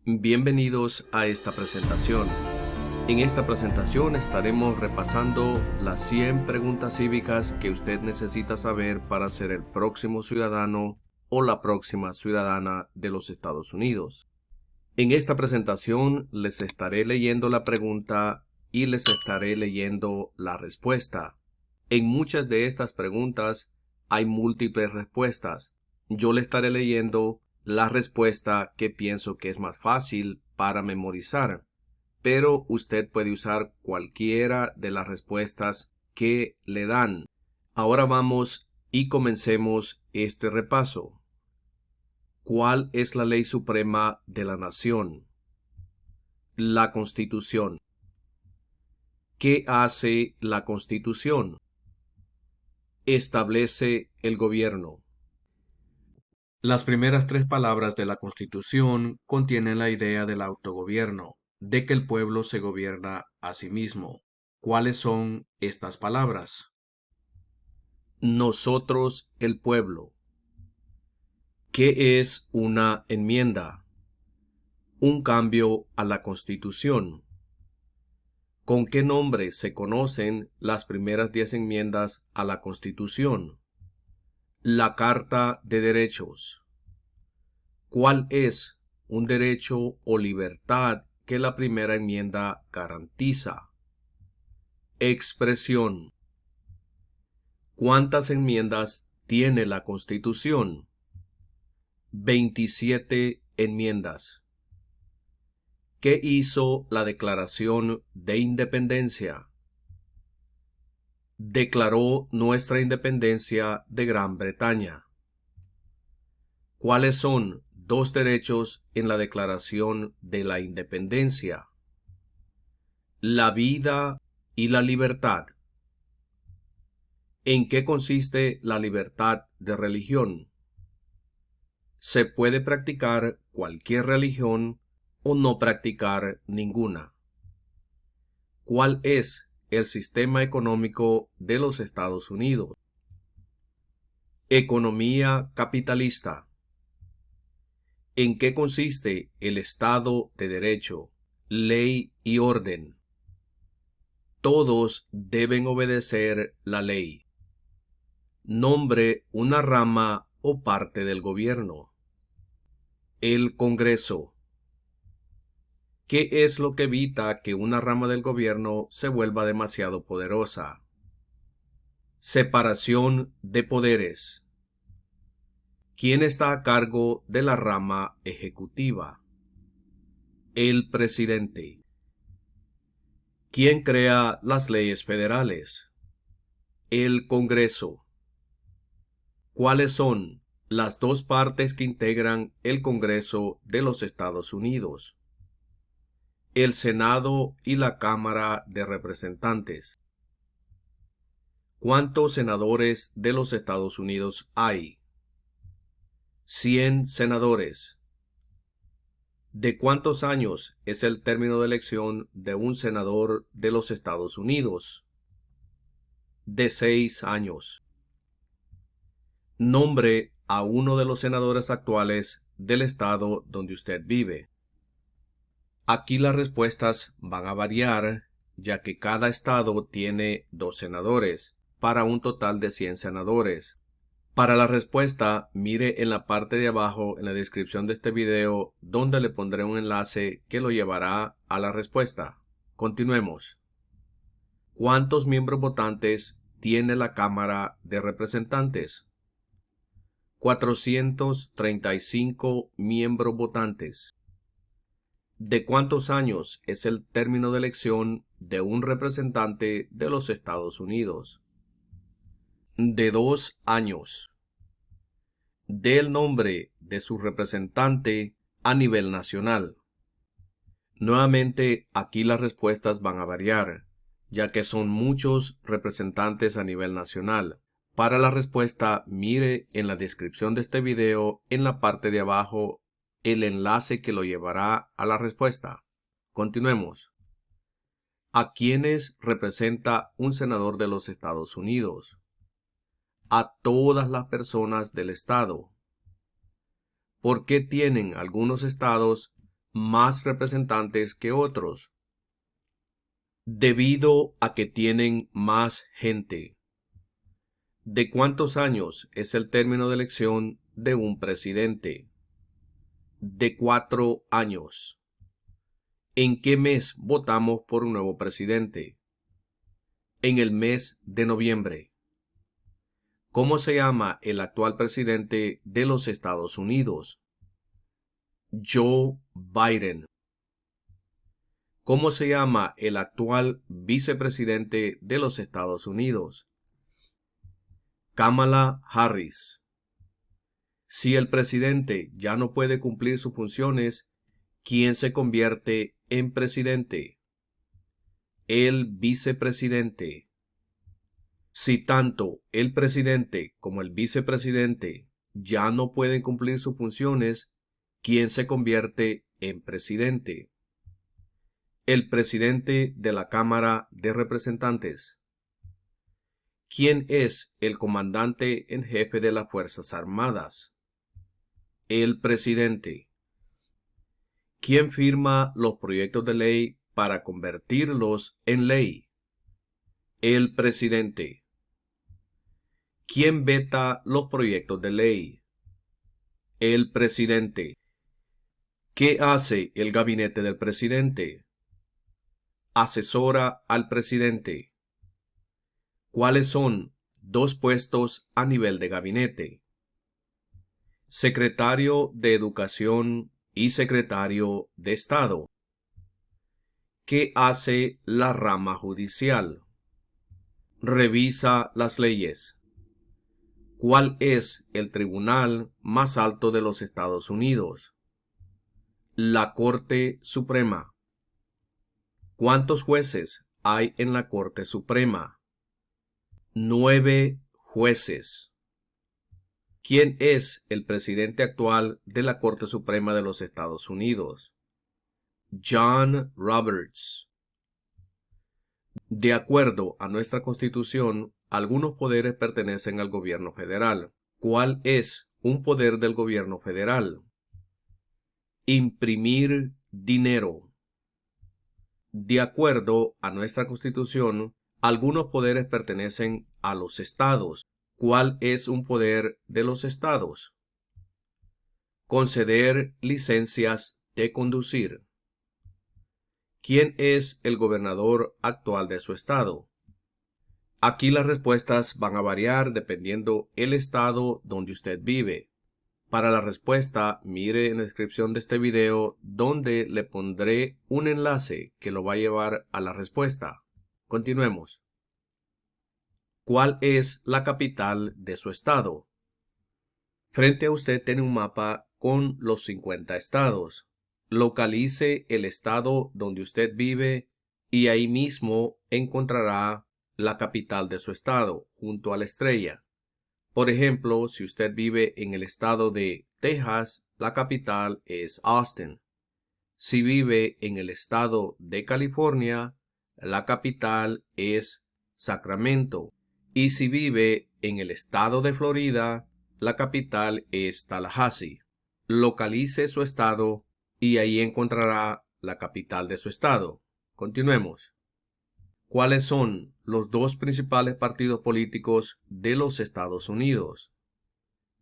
Bienvenidos a esta presentación. En esta presentación estaremos repasando las 100 preguntas cívicas que usted necesita saber para ser el próximo ciudadano o la próxima ciudadana de los Estados Unidos. En esta presentación les estaré leyendo la pregunta y les estaré leyendo la respuesta. En muchas de estas preguntas hay múltiples respuestas. Yo le estaré leyendo la respuesta que pienso que es más fácil para memorizar, pero usted puede usar cualquiera de las respuestas que le dan. Ahora vamos y comencemos este repaso. ¿Cuál es la ley suprema de la nación? La Constitución. ¿Qué hace la Constitución? Establece el gobierno. Las primeras 3 palabras de la Constitución contienen la idea del autogobierno, de que el pueblo se gobierna a sí mismo. ¿Cuáles son estas palabras? Nosotros, el pueblo. ¿Qué es una enmienda? Un cambio a la Constitución. ¿Con qué nombre se conocen las primeras 10 enmiendas a la Constitución? La Carta de Derechos. ¿Cuál es un derecho o libertad que la primera enmienda garantiza? Expresión. ¿Cuántas enmiendas tiene la Constitución? 27 enmiendas. ¿Qué hizo la Declaración de Independencia? Declaró nuestra independencia de Gran Bretaña. ¿Cuáles son 2 derechos en la Declaración de la Independencia? La vida y la libertad. ¿En qué consiste la libertad de religión? Se puede practicar cualquier religión o no practicar ninguna. ¿Cuál es el sistema económico de los Estados Unidos? Economía capitalista. ¿En qué consiste el Estado de Derecho, ley y orden? Todos deben obedecer la ley. Nombre una rama o parte del gobierno. El Congreso. ¿Qué es lo que evita que una rama del gobierno se vuelva demasiado poderosa? Separación de poderes. ¿Quién está a cargo de la rama ejecutiva? El presidente. ¿Quién crea las leyes federales? El Congreso. ¿Cuáles son las 2 partes que integran el Congreso de los Estados Unidos? El Senado y la Cámara de Representantes. ¿Cuántos senadores de los Estados Unidos hay? 100 senadores. ¿De cuántos años es el término de elección de un senador de los Estados Unidos? De 6 años. Nombre a uno de los senadores actuales del estado donde usted vive. Aquí las respuestas van a variar, ya que cada estado tiene 2 senadores, para un total de 100 senadores. Para la respuesta, mire en la parte de abajo en la descripción de este video, donde le pondré un enlace que lo llevará a la respuesta. Continuemos. ¿Cuántos miembros votantes tiene la Cámara de Representantes? 435 miembros votantes. ¿De cuántos años es el término de elección de un representante de los Estados Unidos? De 2 años. Dé el nombre de su representante a nivel nacional. Nuevamente, aquí las respuestas van a variar, ya que son muchos representantes a nivel nacional. Para la respuesta, mire en la descripción de este video, en la parte de abajo, el enlace que lo llevará a la respuesta. Continuemos. ¿A quiénes representa un senador de los Estados Unidos? A todas las personas del estado. ¿Por qué tienen algunos estados más representantes que otros, debido a que tienen más gente. ¿De cuántos años es el término de elección de un presidente? De 4 años. ¿En qué mes votamos por un nuevo presidente? En el mes de noviembre. ¿Cómo se llama el actual presidente de los Estados Unidos? Joe Biden. ¿Cómo se llama el actual vicepresidente de los Estados Unidos? Kamala Harris. Si el presidente ya no puede cumplir sus funciones, ¿quién se convierte en presidente? El vicepresidente. Si tanto el presidente como el vicepresidente ya no pueden cumplir sus funciones, ¿quién se convierte en presidente? El presidente de la Cámara de Representantes. ¿Quién es el comandante en jefe de las Fuerzas Armadas? El presidente. ¿Quién firma los proyectos de ley para convertirlos en ley? El presidente. ¿Quién veta los proyectos de ley? El presidente. ¿Qué hace el gabinete del presidente? Asesora al presidente. ¿Cuáles son 2 puestos a nivel de gabinete? Secretario de Educación y Secretario de Estado. ¿Qué hace la rama judicial? Revisa las leyes. ¿Cuál es el tribunal más alto de los Estados Unidos? La Corte Suprema. ¿Cuántos jueces hay en la Corte Suprema? 9 jueces. ¿Quién es el presidente actual de la Corte Suprema de los Estados Unidos? John Roberts. De acuerdo a nuestra Constitución, algunos poderes pertenecen al gobierno federal. ¿Cuál es un poder del gobierno federal? Imprimir dinero. De acuerdo a nuestra Constitución, algunos poderes pertenecen a los estados. ¿Cuál es un poder de los estados? Conceder licencias de conducir. ¿Quién es el gobernador actual de su estado? Aquí las respuestas van a variar dependiendo el estado donde usted vive. Para la respuesta, mire en la descripción de este video donde le pondré un enlace que lo va a llevar a la respuesta. Continuemos. ¿Cuál es la capital de su estado? Frente a usted tiene un mapa con los 50 estados. Localice el estado donde usted vive y ahí mismo encontrará la capital de su estado, junto a la estrella. Por ejemplo, si usted vive en el estado de Texas, la capital es Austin. Si vive en el estado de California, la capital es Sacramento. Y si vive en el estado de Florida, la capital es Tallahassee. Localice su estado y ahí encontrará la capital de su estado. Continuemos. ¿Cuáles son los 2 principales partidos políticos de los Estados Unidos?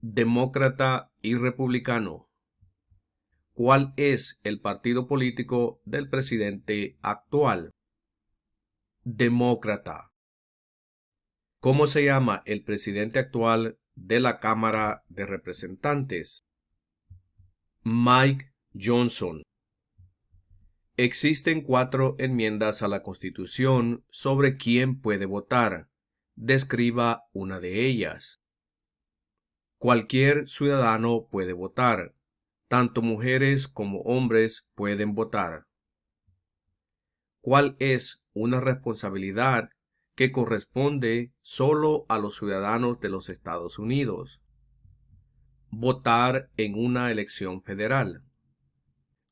Demócrata y republicano. ¿Cuál es el partido político del presidente actual? Demócrata. ¿Cómo se llama el presidente actual de la Cámara de Representantes? Mike Johnson. Existen 4 enmiendas a la Constitución sobre quién puede votar. Describa una de ellas. Cualquier ciudadano puede votar. Tanto mujeres como hombres pueden votar. ¿Cuál es una responsabilidad que corresponde solo a los ciudadanos de los Estados Unidos? Votar en una elección federal.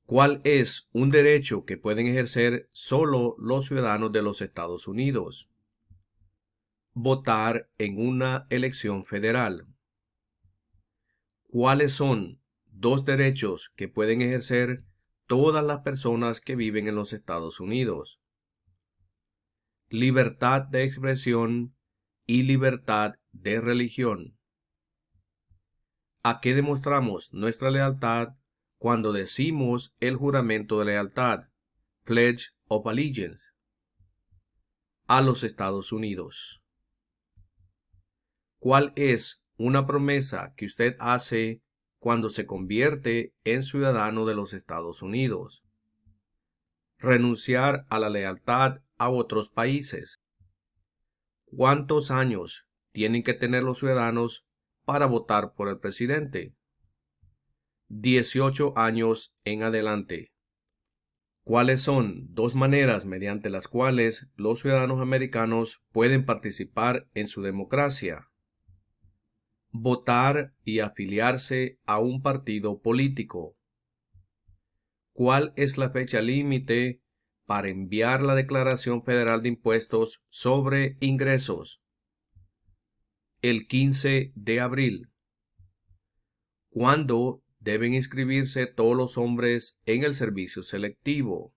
¿Cuál es un derecho que pueden ejercer solo los ciudadanos de los Estados Unidos? Votar en una elección federal. ¿Cuáles son 2 derechos que pueden ejercer todas las personas que viven en los Estados Unidos. Libertad de expresión y libertad de religión. ¿A qué demostramos nuestra lealtad cuando decimos el juramento de lealtad, Pledge of Allegiance, a los Estados Unidos? ¿Cuál es una promesa que usted hace cuando se convierte en ciudadano de los Estados Unidos? Renunciar a la lealtad a otros países. ¿Cuántos años tienen que tener los ciudadanos para votar por el presidente? 18 años en adelante. ¿Cuáles son dos maneras mediante las cuales los ciudadanos americanos pueden participar en su democracia? Votar y afiliarse a un partido político. ¿Cuál es la fecha límite para enviar la Declaración Federal de Impuestos sobre Ingresos? El 15 de abril. ¿Cuándo deben inscribirse todos los hombres en el servicio selectivo?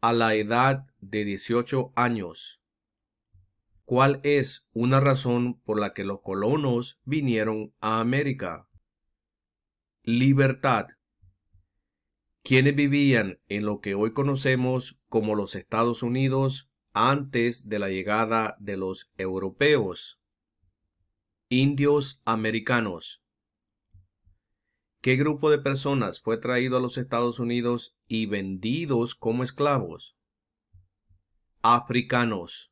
A la edad de 18 años. ¿Cuál es una razón por la que los colonos vinieron a América? Libertad. ¿Quiénes vivían en lo que hoy conocemos como los Estados Unidos antes de la llegada de los europeos? Indios americanos. ¿Qué grupo de personas fue traído a los Estados Unidos y vendidos como esclavos? Africanos.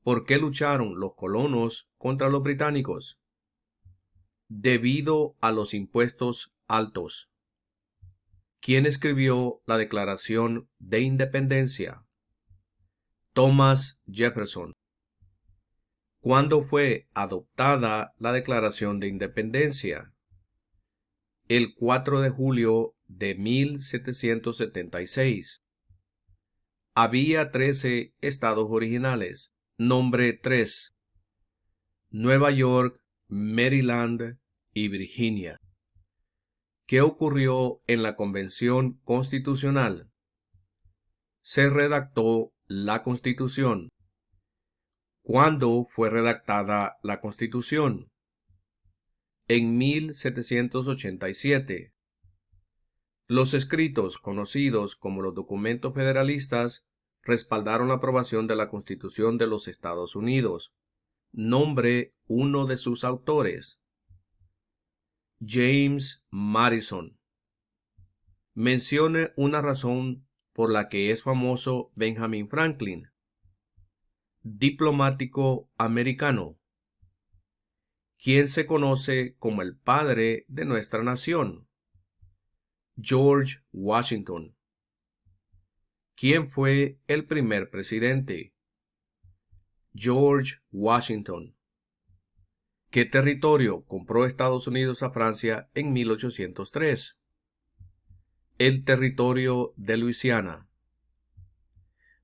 ¿Por qué lucharon los colonos contra los británicos? Debido a los impuestos altos. ¿Quién escribió la Declaración de Independencia? Thomas Jefferson. ¿Cuándo fue adoptada la Declaración de Independencia? El 4 de julio de 1776. Había 13 estados originales. Nombre 3. Nueva York, Maryland y Virginia. ¿Qué ocurrió en la Convención Constitucional? Se redactó la Constitución. ¿Cuándo fue redactada la Constitución? En 1787. Los escritos, conocidos como los documentos federalistas, respaldaron la aprobación de la Constitución de los Estados Unidos. Nombre uno de sus autores. James Madison. Mencione una razón por la que es famoso Benjamin Franklin. Diplomático americano. ¿Quién se conoce como el padre de nuestra nación? George Washington. ¿Quién fue el primer presidente? George Washington. ¿Qué territorio compró Estados Unidos a Francia en 1803? El territorio de Luisiana.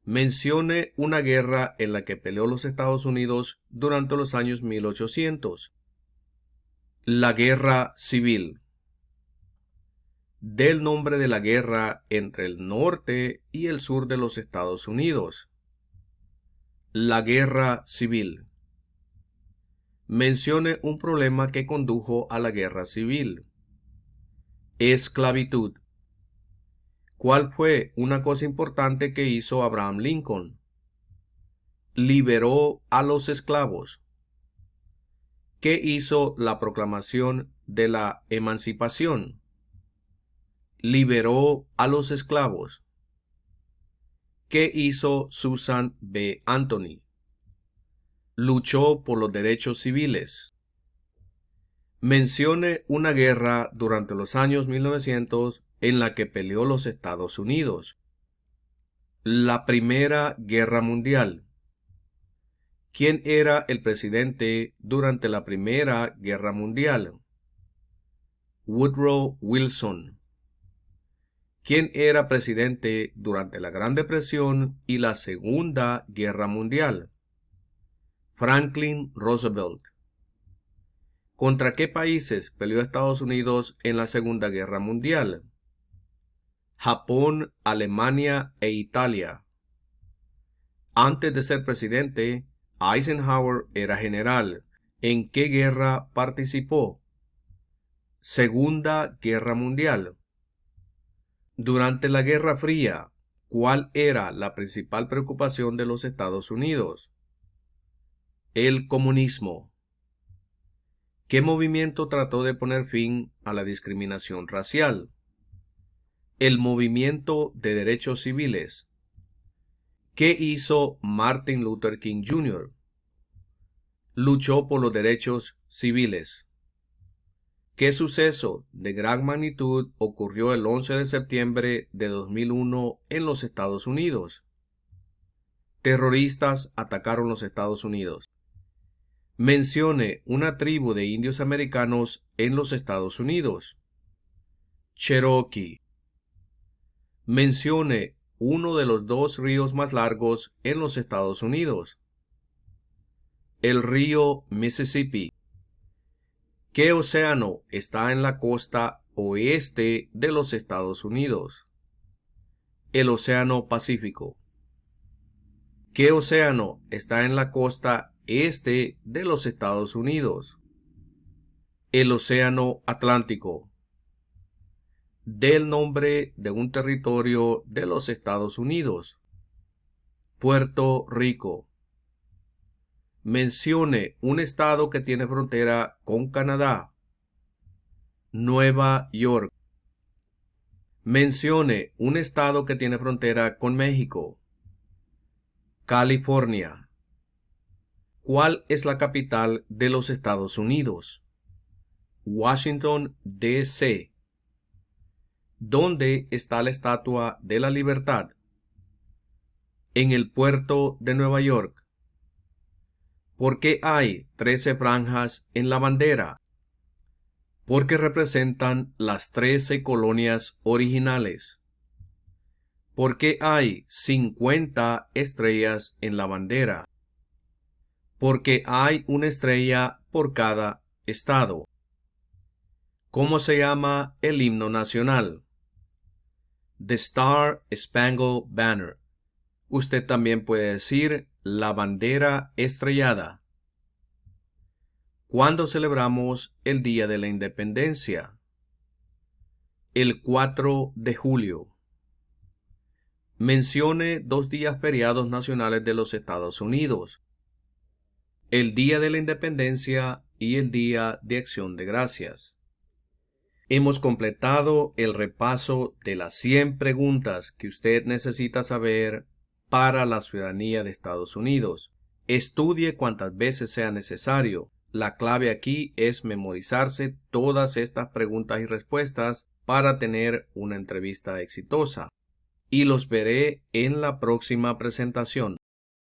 Mencione una guerra en la que peleó los Estados Unidos durante los años 1800. La Guerra Civil. Dé el nombre de la guerra entre el norte y el sur de los Estados Unidos. La Guerra Civil. Mencione un problema que condujo a la Guerra Civil. Esclavitud. ¿Cuál fue una cosa importante que hizo Abraham Lincoln? Liberó a los esclavos. ¿Qué hizo la proclamación de la emancipación? Liberó a los esclavos. ¿Qué hizo Susan B. Anthony? Luchó por los derechos civiles. Mencione una guerra durante los años 1900 en la que peleó los Estados Unidos. La Primera Guerra Mundial. ¿Quién era el presidente durante la Primera Guerra Mundial? Woodrow Wilson. ¿Quién era presidente durante la Gran Depresión y la Segunda Guerra Mundial? Franklin Roosevelt. ¿Contra qué países peleó Estados Unidos en la Segunda Guerra Mundial? Japón, Alemania e Italia. Antes de ser presidente, Eisenhower era general. ¿En qué guerra participó? Segunda Guerra Mundial. Durante la Guerra Fría, ¿cuál era la principal preocupación de los Estados Unidos? El comunismo. ¿Qué movimiento trató de poner fin a la discriminación racial? El movimiento de derechos civiles. ¿Qué hizo Martin Luther King Jr.? Luchó por los derechos civiles. ¿Qué suceso de gran magnitud ocurrió el 11 de septiembre de 2001 en los Estados Unidos? Terroristas atacaron los Estados Unidos. Mencione una tribu de indios americanos en los Estados Unidos. Cherokee. Mencione uno de los dos ríos más largos en los Estados Unidos. El río Mississippi. ¿Qué océano está en la costa oeste de los Estados Unidos? El Océano Pacífico. ¿Qué océano está en la costa este de los Estados Unidos? El Océano Atlántico. Del nombre de un territorio de los Estados Unidos. Puerto Rico. Mencione un estado que tiene frontera con Canadá. Nueva York. Mencione un estado que tiene frontera con México. California. ¿Cuál es la capital de los Estados Unidos? Washington, D.C. ¿Dónde está la Estatua de la Libertad? En el puerto de Nueva York. ¿Por qué hay 13 franjas en la bandera? Porque representan las 13 colonias originales. ¿Por qué hay 50 estrellas en la bandera? Porque hay una estrella por cada estado. ¿Cómo se llama el himno nacional? The Star Spangled Banner. Usted también puede decir la bandera estrellada. ¿Cuándo celebramos el Día de la Independencia? El 4 de julio. Mencione dos días feriados nacionales de los Estados Unidos. El Día de la Independencia y el Día de Acción de Gracias. Hemos completado el repaso de las 100 preguntas que usted necesita saber para la ciudadanía de Estados Unidos. Estudie cuantas veces sea necesario. La clave aquí es memorizarse todas estas preguntas y respuestas para tener una entrevista exitosa. Y los veré en la próxima presentación.